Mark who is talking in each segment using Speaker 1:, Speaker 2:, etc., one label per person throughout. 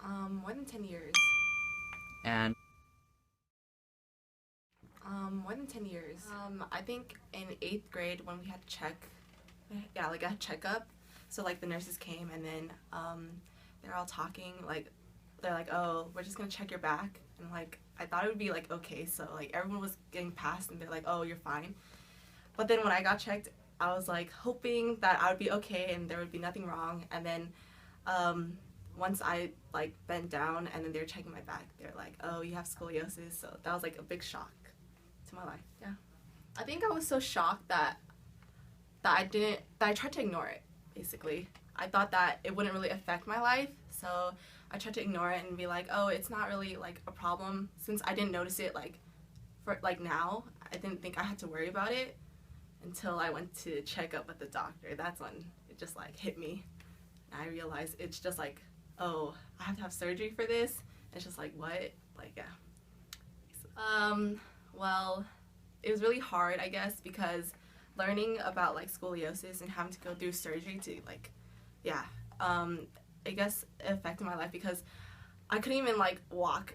Speaker 1: More than 10 years.
Speaker 2: And
Speaker 1: More than 10 years. I think in 8th grade when we had to like a checkup. So like the nurses came and then they're all talking, like they're like, oh, we're just gonna check your back. And like I thought it would be like okay, so like everyone was getting passed and they're like, oh, you're fine. But then when I got checked, I was like hoping that I would be okay and there would be nothing wrong. And then once I like bent down and then they were checking my back, they're like, oh, you have scoliosis. So that was like a big shock to my life. Yeah, I think I was so shocked that I tried to ignore it. Basically, I thought that it wouldn't really affect my life, so I tried to ignore it and be like, oh, it's not really like a problem. Since I didn't notice it like for like now, I didn't think I had to worry about it until I went to check up with the doctor. That's when it just like hit me. And I realized it's just like, oh, I have to have surgery for this. And it's just like, what? Like, yeah. Well, it was really hard, I guess, because learning about like scoliosis and having to go through surgery to like, yeah, I guess it affected my life because I couldn't even like walk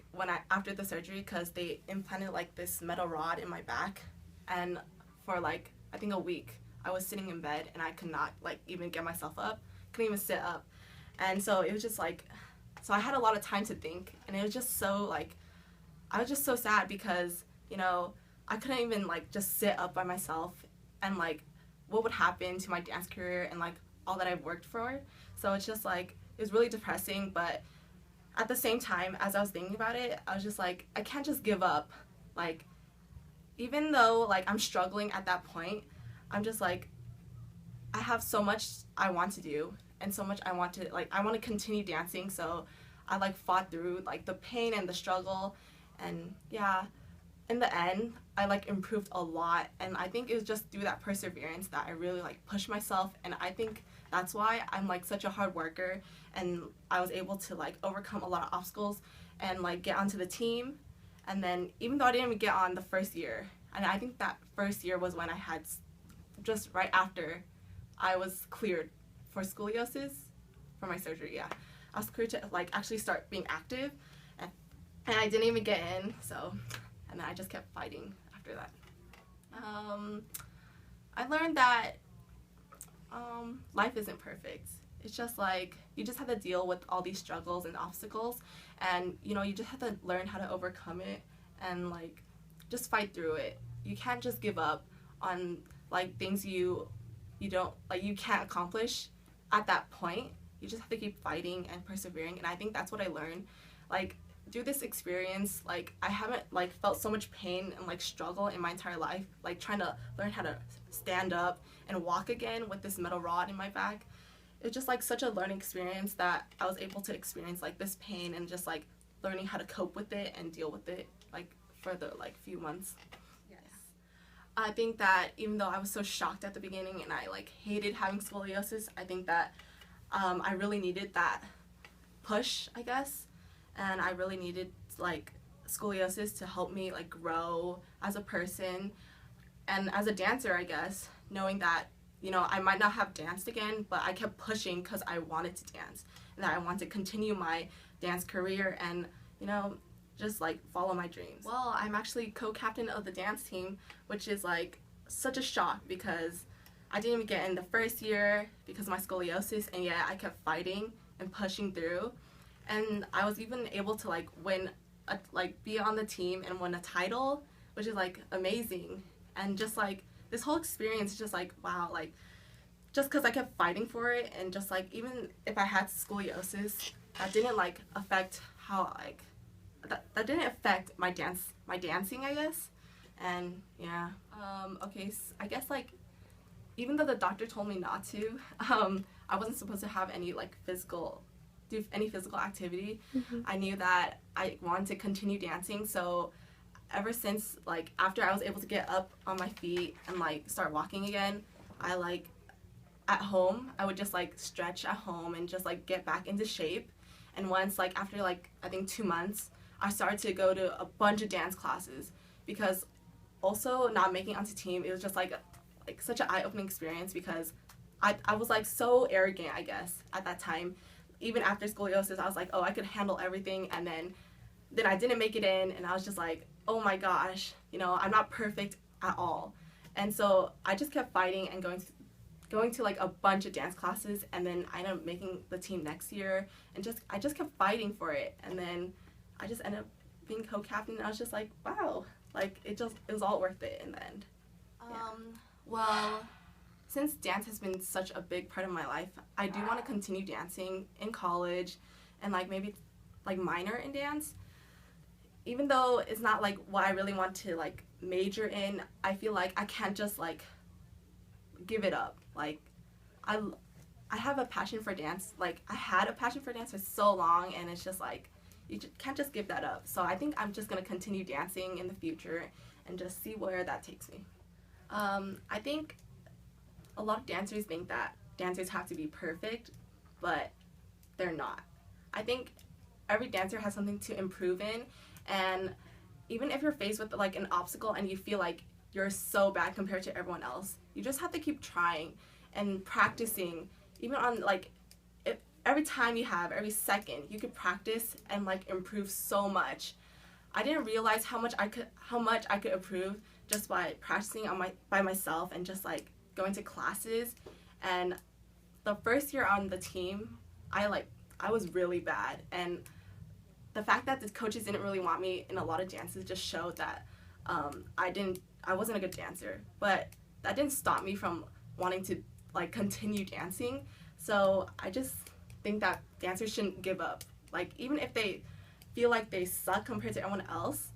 Speaker 1: after the surgery because they implanted like this metal rod in my back, and for like I think a week I was sitting in bed and I could not like even get myself up, couldn't even sit up, and so it was just like, so I had a lot of time to think, and it was just so like, I was just so sad because I couldn't even like just sit up by myself, and like what would happen to my dance career and like all that I've worked for. So it's just like it was really depressing, but at the same time as I was thinking about it, I was just like, I can't just give up. Like even though like I'm struggling at that point, I'm just like, I have so much I want to do and so much I want to continue dancing. So I like fought through like the pain and the struggle, and yeah, in the end I like improved a lot, and I think it was just through that perseverance that I really like pushed myself, and I think that's why I'm like such a hard worker, and I was able to like overcome a lot of obstacles and like get onto the team. And then even though I didn't even get on the first year, and I think that first year was when I had just right after I was cleared for scoliosis for my surgery. Yeah, I was cleared to like actually start being active, and I didn't even get in. So, and then I just kept fighting after that. I learned that life isn't perfect. It's just like you just have to deal with all these struggles and obstacles, and you just have to learn how to overcome it and like just fight through it. You can't just give up on like things you don't like, you can't accomplish at that point. You just have to keep fighting and persevering, and I think that's what I learned. Like through this experience, like I haven't like felt so much pain and like struggle in my entire life, like trying to learn how to stand up and walk again with this metal rod in my back. It's just like such a learning experience that I was able to experience like this pain and just like learning how to cope with it and deal with it like for the like few months. Yes. I think that even though I was so shocked at the beginning and I like hated having scoliosis, I think that I really needed that push, I guess, and I really needed like scoliosis to help me like grow as a person and as a dancer, I guess, knowing that I might not have danced again, but I kept pushing because I wanted to dance and that I wanted to continue my dance career and just like follow my dreams. Well, I'm actually co-captain of the dance team, which is like such a shock because I didn't even get in the first year because of my scoliosis, and yet I kept fighting and pushing through, and I was even able to like be on the team and win a title, which is like amazing. And just like this whole experience is just like, wow, like just because I kept fighting for it, and just like even if I had scoliosis, that didn't like affect how like that didn't affect my dancing, I guess. And yeah, okay, so I guess like even though the doctor told me not to, I wasn't supposed to have any like do any physical activity. I knew that I wanted to continue dancing, so ever since like after I was able to get up on my feet and like start walking again, I like at home I would just like stretch at home and just like get back into shape. And once like after like I think 2 months, I started to go to a bunch of dance classes because also not making onto team, it was just like such an eye-opening experience because I was like so arrogant, I guess, at that time. even after scoliosis, I was like, oh, I could handle everything, and then I didn't make it in, and I was just like, oh my gosh, I'm not perfect at all. And so I just kept fighting and going to like a bunch of dance classes, and then I ended up making the team next year, and I just kept fighting for it, and then I just ended up being co-captain, and I was just like, wow, like it was all worth it in the end. Well, since dance has been such a big part of my life, I do want to continue dancing in college and like maybe like minor in dance. Even though it's not like what I really want to like major in, I feel like I can't just like give it up. Like I have a passion for dance. Like I had a passion for dance for so long, and it's just like you can't just give that up. So I think I'm just gonna continue dancing in the future and just see where that takes me. I think a lot of dancers think that dancers have to be perfect, but they're not. I think every dancer has something to improve in, and even if you're faced with like an obstacle and you feel like you're so bad compared to everyone else, you just have to keep trying and practicing. Even on like every time you have, every second, you could practice and like improve so much. I didn't realize how much I could improve just by practicing by myself and just like going to classes. And the first year on the team, I was really bad, and the fact that the coaches didn't really want me in a lot of dances just showed that I wasn't a good dancer. But that didn't stop me from wanting to like continue dancing. So I just think that dancers shouldn't give up. Like even if they feel like they suck compared to everyone else,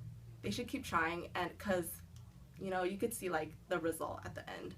Speaker 1: they should keep trying, and because you could see like the result at the end.